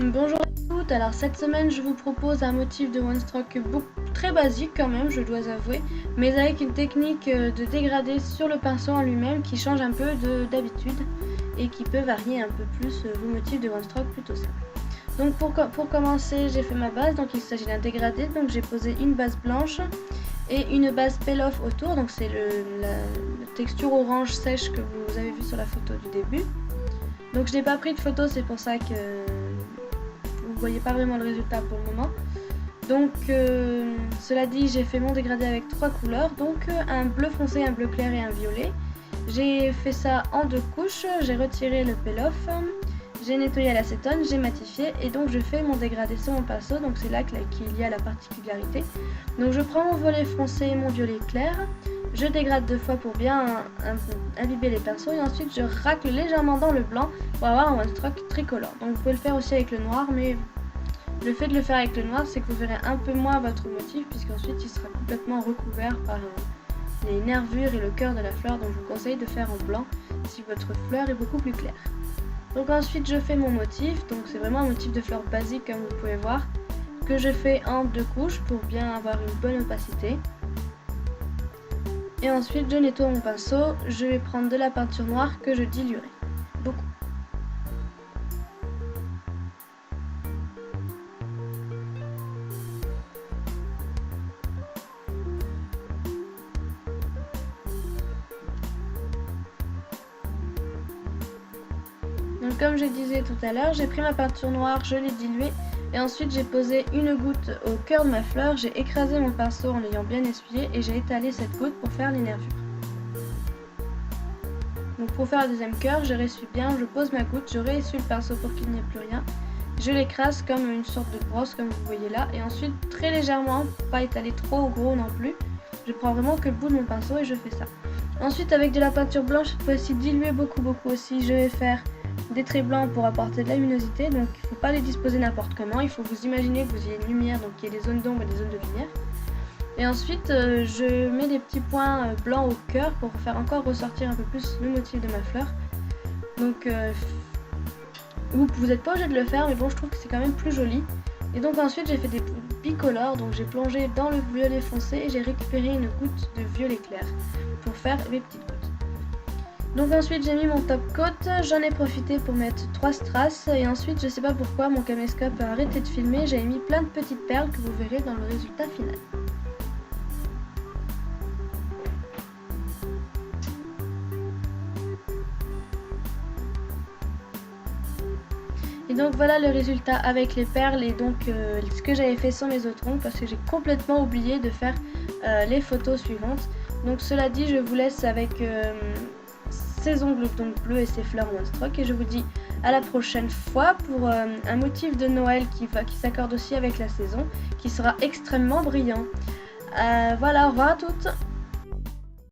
Bonjour à toutes, alors cette semaine je vous propose un motif de one stroke très basique quand même, je dois avouer, mais avec une technique de dégradé sur le pinceau en lui-même qui change un peu d'habitude et qui peut varier un peu plus vos motifs de one stroke plutôt simples. Donc pour commencer, j'ai fait ma base, donc il s'agit d'un dégradé, donc j'ai posé une base blanche et une base peel-off autour, donc c'est la texture orange sèche que vous avez vu sur la photo du début. Donc je n'ai pas pris de photo, c'est pour ça que vous voyez pas vraiment le résultat pour le moment. Donc cela dit, j'ai fait mon dégradé avec trois couleurs, donc un bleu foncé, un bleu clair et un violet. J'ai fait ça en deux couches, j'ai retiré le peel-off, j'ai nettoyé à l'acétone, j'ai matifié et donc je fais mon dégradé sur mon pinceau, donc c'est là qu'il y a la particularité. Donc je prends mon violet foncé et mon violet clair, je dégrade deux fois pour bien imbiber les pinceaux et ensuite je racle légèrement dans le blanc pour avoir un one stroke tricolore. Donc vous pouvez le faire aussi avec le noir, mais le fait de le faire avec le noir, c'est que vous verrez un peu moins votre motif puisqu'ensuite il sera complètement recouvert par les nervures et le cœur de la fleur. Donc je vous conseille de faire en blanc si votre fleur est beaucoup plus claire. Donc ensuite je fais mon motif, donc c'est vraiment un motif de fleur basique comme vous pouvez voir, que je fais en deux couches pour bien avoir une bonne opacité. Et ensuite je nettoie mon pinceau, je vais prendre de la peinture noire que je diluerai beaucoup. Donc comme je disais tout à l'heure, j'ai pris ma peinture noire, je l'ai diluée et ensuite j'ai posé une goutte au cœur de ma fleur, j'ai écrasé mon pinceau en l'ayant bien essuyé et j'ai étalé cette goutte pour faire les nervures. Donc pour faire le deuxième cœur, je ressuie bien, je pose ma goutte, je réessuie le pinceau pour qu'il n'y ait plus rien. Je l'écrase comme une sorte de brosse comme vous voyez là et ensuite très légèrement, pour pas étaler trop gros non plus, je prends vraiment que le bout de mon pinceau et je fais ça. Ensuite avec de la peinture blanche, cette fois-ci diluée beaucoup aussi, je vais faire des traits blancs pour apporter de la luminosité, donc il ne faut pas les disposer n'importe comment, il faut vous imaginer que vous ayez une lumière, donc il y a des zones d'ombre et des zones de lumière. Et ensuite je mets des petits points blancs au cœur pour faire encore ressortir un peu plus le motif de ma fleur. Donc vous n'êtes pas obligé de le faire, mais bon je trouve que c'est quand même plus joli. Et donc ensuite j'ai fait des bicolores, donc j'ai plongé dans le violet foncé et j'ai récupéré une goutte de violet clair pour faire mes petites gouttes. Donc ensuite j'ai mis mon top coat, j'en ai profité pour mettre 3 strass et ensuite je sais pas pourquoi mon caméscope a arrêté de filmer, j'ai mis plein de petites perles que vous verrez dans le résultat final. Et donc voilà le résultat avec les perles et donc ce que j'avais fait sur mes autres ongles parce que j'ai complètement oublié de faire les photos suivantes. Donc cela dit, je vous laisse avec ces ongles donc bleus et ces fleurs one stroke et je vous dis à la prochaine fois pour un motif de Noël qui s'accorde aussi avec la saison, qui sera extrêmement brillant. Voilà, au revoir à toutes.